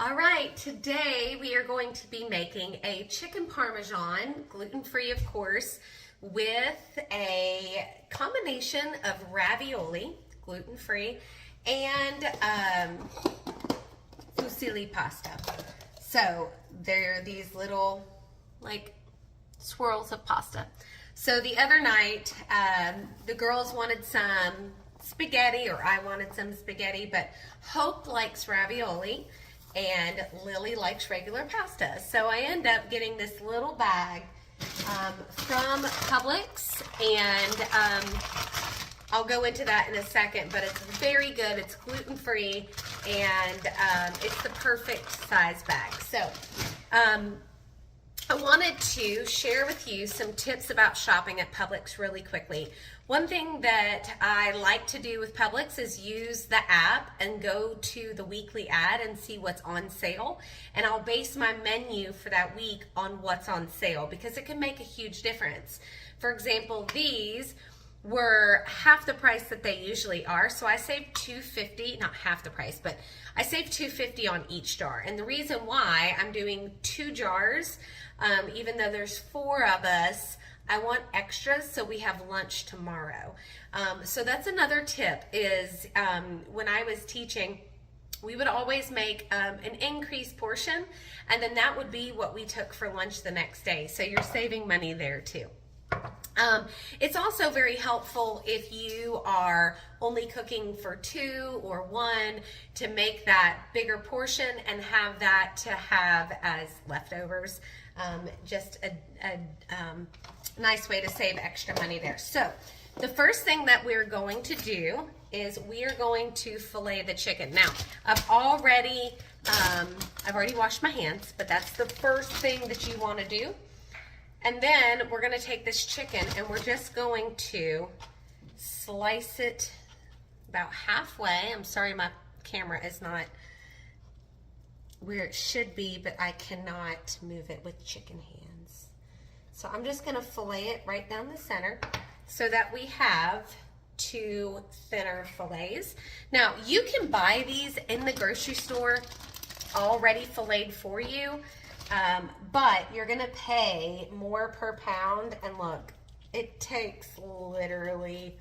All right, today we are going to be making a chicken Parmesan, gluten-free of course, with a combination of ravioli, gluten-free, and fusilli pasta. So they're these little like swirls of pasta. So the other night, the girls wanted some spaghetti, or I wanted some spaghetti, but Hope likes ravioli and Lily likes regular pasta. So I end up getting this little bag from Publix, and I'll go into that in a second, but it's very good. It's gluten-free, and it's the perfect size bag. So I wanted to share with you some tips about shopping at Publix really quickly. One thing that I like to do with Publix is use the app and go to the weekly ad and see what's on sale. And I'll base my menu for that week on what's on sale because it can make a huge difference. For example, these were half the price that they usually are, so I saved $2.50, not half the price, but I saved $2.50 on each jar. And the reason why I'm doing 2 jars, even though there's 4 of us, I want extras so we have lunch tomorrow. So that's another tip is when I was teaching, we would always make an increased portion, and then that would be what we took for lunch the next day. So you're saving money there too. It's also very helpful if you are only cooking for 2 or 1 to make that bigger portion and have that to have as leftovers. Just a nice way to save extra money there. So the first thing that we're going to do is we are going to fillet the chicken. Now, I've already washed my hands, but that's the first thing that you want to do. And then we're going to take this chicken and we're just going to slice it about halfway. I'm sorry my camera is not where it should be, but I cannot move it with chicken hands. So I'm just going to fillet it right down the center so that we have 2 thinner fillets. Now, you can buy these in the grocery store already filleted for you. But you're going to pay more per pound, and look, it takes literally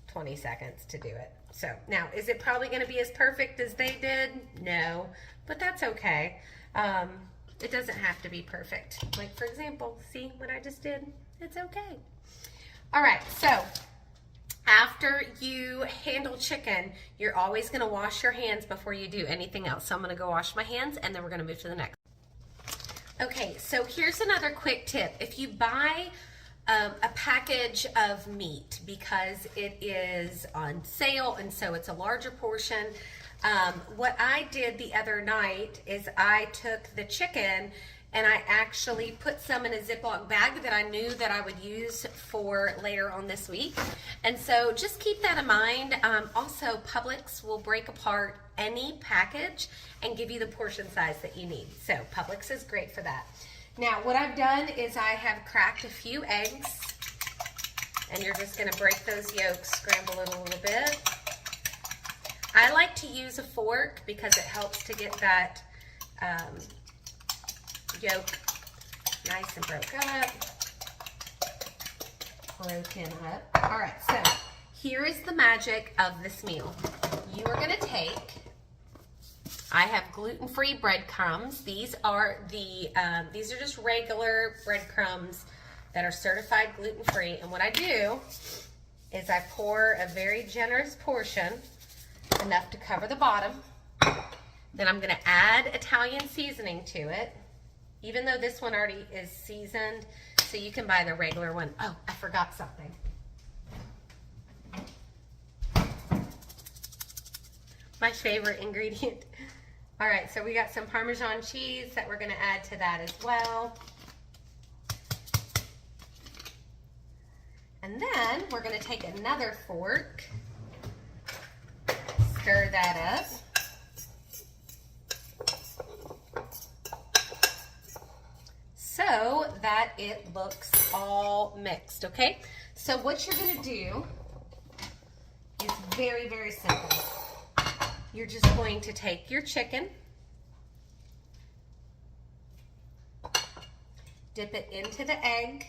20 seconds to do it. So now, is it probably going to be as perfect as they did? No, but that's okay. It doesn't have to be perfect. Like, for example, see what I just did? It's okay. All right, so after you handle chicken, you're always going to wash your hands before you do anything else. So I'm going to go wash my hands, and then we're going to move to the next. Okay, so here's another quick tip. If you buy a package of meat because it is on sale and so it's a larger portion, what I did the other night is I took the chicken and I actually put some in a Ziploc bag that I knew that I would use for later on this week. And so just keep that in mind. Also, Publix will break apart any package and give you the portion size that you need. So Publix is great for that. Now, what I've done is I have cracked a few eggs, and you're just going to break those yolks, scramble it a little bit. I like to use a fork because it helps to get that yolk nice and broken up. All right, so here is the magic of this meal. You are going to take, I have gluten-free breadcrumbs. These are just regular breadcrumbs that are certified gluten-free. And what I do is I pour a very generous portion, enough to cover the bottom. Then I'm going to add Italian seasoning to it, even though this one already is seasoned, so you can buy the regular one. Oh, I forgot something. My favorite ingredient. All right, so we got some Parmesan cheese that we're going to add to that as well. And then we're going to take another fork, stir that up. So that it looks all mixed, okay? So what you're going to do is very, very simple. You're just going to take your chicken dip it into the egg.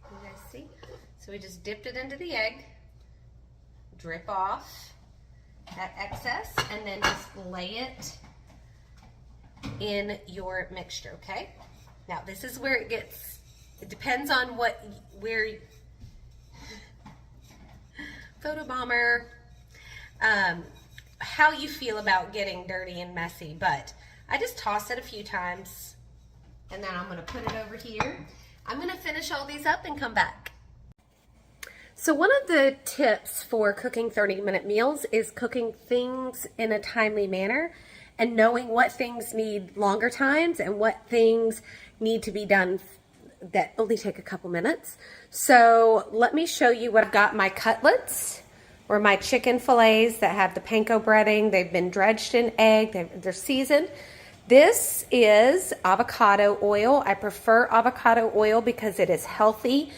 Can you guys see? So we just dipped it into the egg, drip off that excess, and then just lay it in your mixture, okay? Now this is where it depends on photobomber, how you feel about getting dirty and messy, but I just toss it a few times and then I'm gonna put it over here. I'm gonna finish all these up and come back. So one of the tips for cooking 30-minute meals is cooking things in a timely manner and knowing what things need longer times and what things need to be done that only take a couple minutes. So let me show you what I've got. My cutlets or my chicken fillets that have the panko breading. They've been dredged in egg. They're seasoned. This is avocado oil. I prefer avocado oil because it is healthy.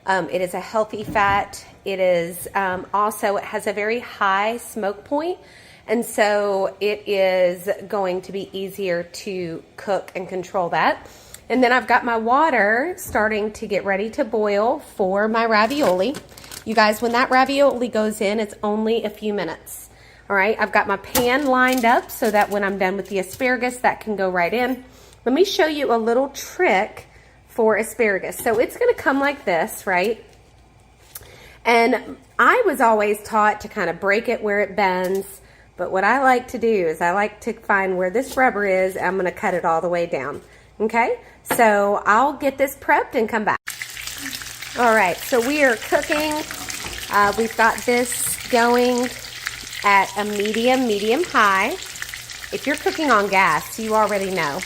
It is a healthy fat. It is also, it has a very high smoke point, and so it is going to be easier to cook and control that. And then I've got my water starting to get ready to boil for my ravioli. You guys, when that ravioli goes in, it's only a few minutes. All right, I've got my pan lined up so that when I'm done with the asparagus, that can go right in. Let me show you a little trick for asparagus. So it's gonna come like this, right? And I was always taught to kind of break it where it bends, but what I like to do is I like to find where this rubber is, and I'm gonna cut it all the way down, okay? So I'll get this prepped and come back. All right, so we are cooking. We've got this going at a medium high. If you're cooking on gas, you already know.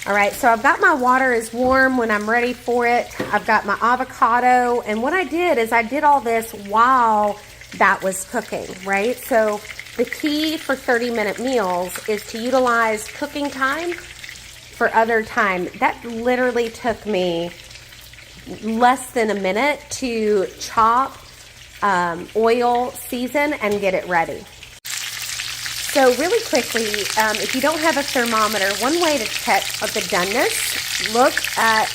All right, so I've got my water is warm when I'm ready for it. I've got my avocado, and what I did is I did all this while that was cooking, right? So the key for 30-minute meals is to utilize cooking time for other time. That literally took me less than a minute to chop, oil, season, and get it ready. So really quickly, if you don't have a thermometer, one way to check the doneness, look at,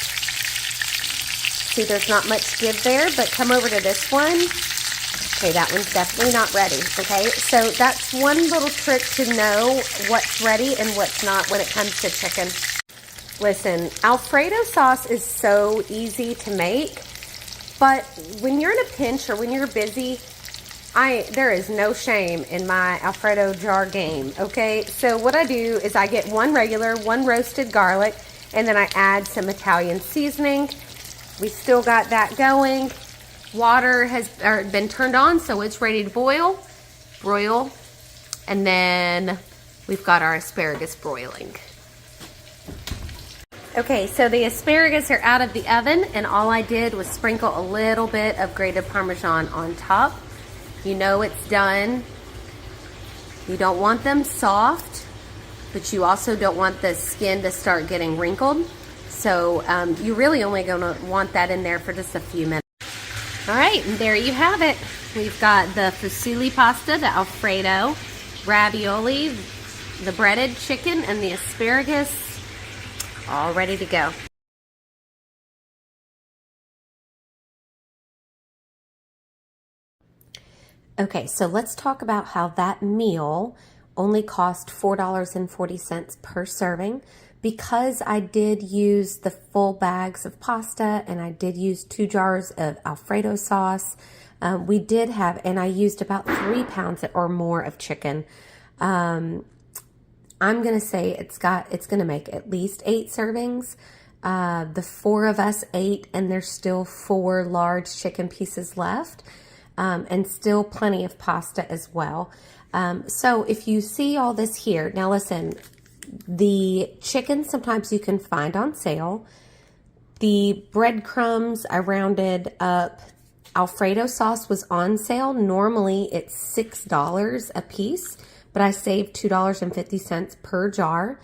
see there's not much give there, but come over to this one. Okay, that one's definitely not ready, okay? So that's one little trick to know what's ready and what's not when it comes to chicken. Listen, Alfredo sauce is so easy to make, but when you're in a pinch or when you're busy, there is no shame in my Alfredo jar game, okay? So what I do is I get one regular, one roasted garlic, and then I add some Italian seasoning. We still got that going. Water has been turned on, so it's ready to boil, and then we've got our asparagus broiling. Okay, so the asparagus are out of the oven, and all I did was sprinkle a little bit of grated Parmesan on top. You know it's done. You don't want them soft, but you also don't want the skin to start getting wrinkled. So you're really only gonna want that in there for just a few minutes. All right, and there you have it. We've got the fusilli pasta, the Alfredo, ravioli, the breaded chicken, and the asparagus all ready to go. Okay, so let's talk about how that meal only cost $4.40 per serving. Because I did use the full bags of pasta and I did use 2 jars of Alfredo sauce, we did have, and I used about 3 pounds or more of chicken. I'm gonna say it's gonna make at least 8 servings. The 4 of us ate, and there's still 4 large chicken pieces left. And still plenty of pasta as well. So if you see all this here, now listen, the chicken sometimes you can find on sale. The breadcrumbs I rounded up. Alfredo sauce was on sale. Normally it's $6 a piece, but I saved $2.50 per jar.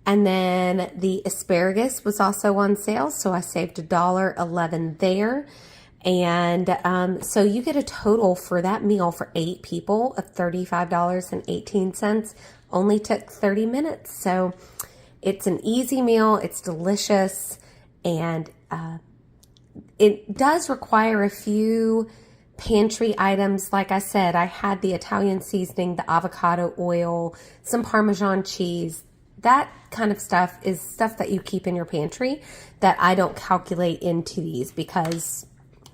And then the asparagus was also on sale, so I saved $1.11 there. And so you get a total for that meal for 8 people of $35.18. Only took 30 minutes. So It's an easy meal, it's delicious, and it does require a few pantry items. Like I said, I had the Italian seasoning, the avocado oil, some Parmesan cheese. That kind of stuff is stuff that you keep in your pantry that I don't calculate into these because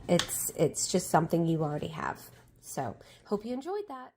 it's just something you already have. So hope you enjoyed that.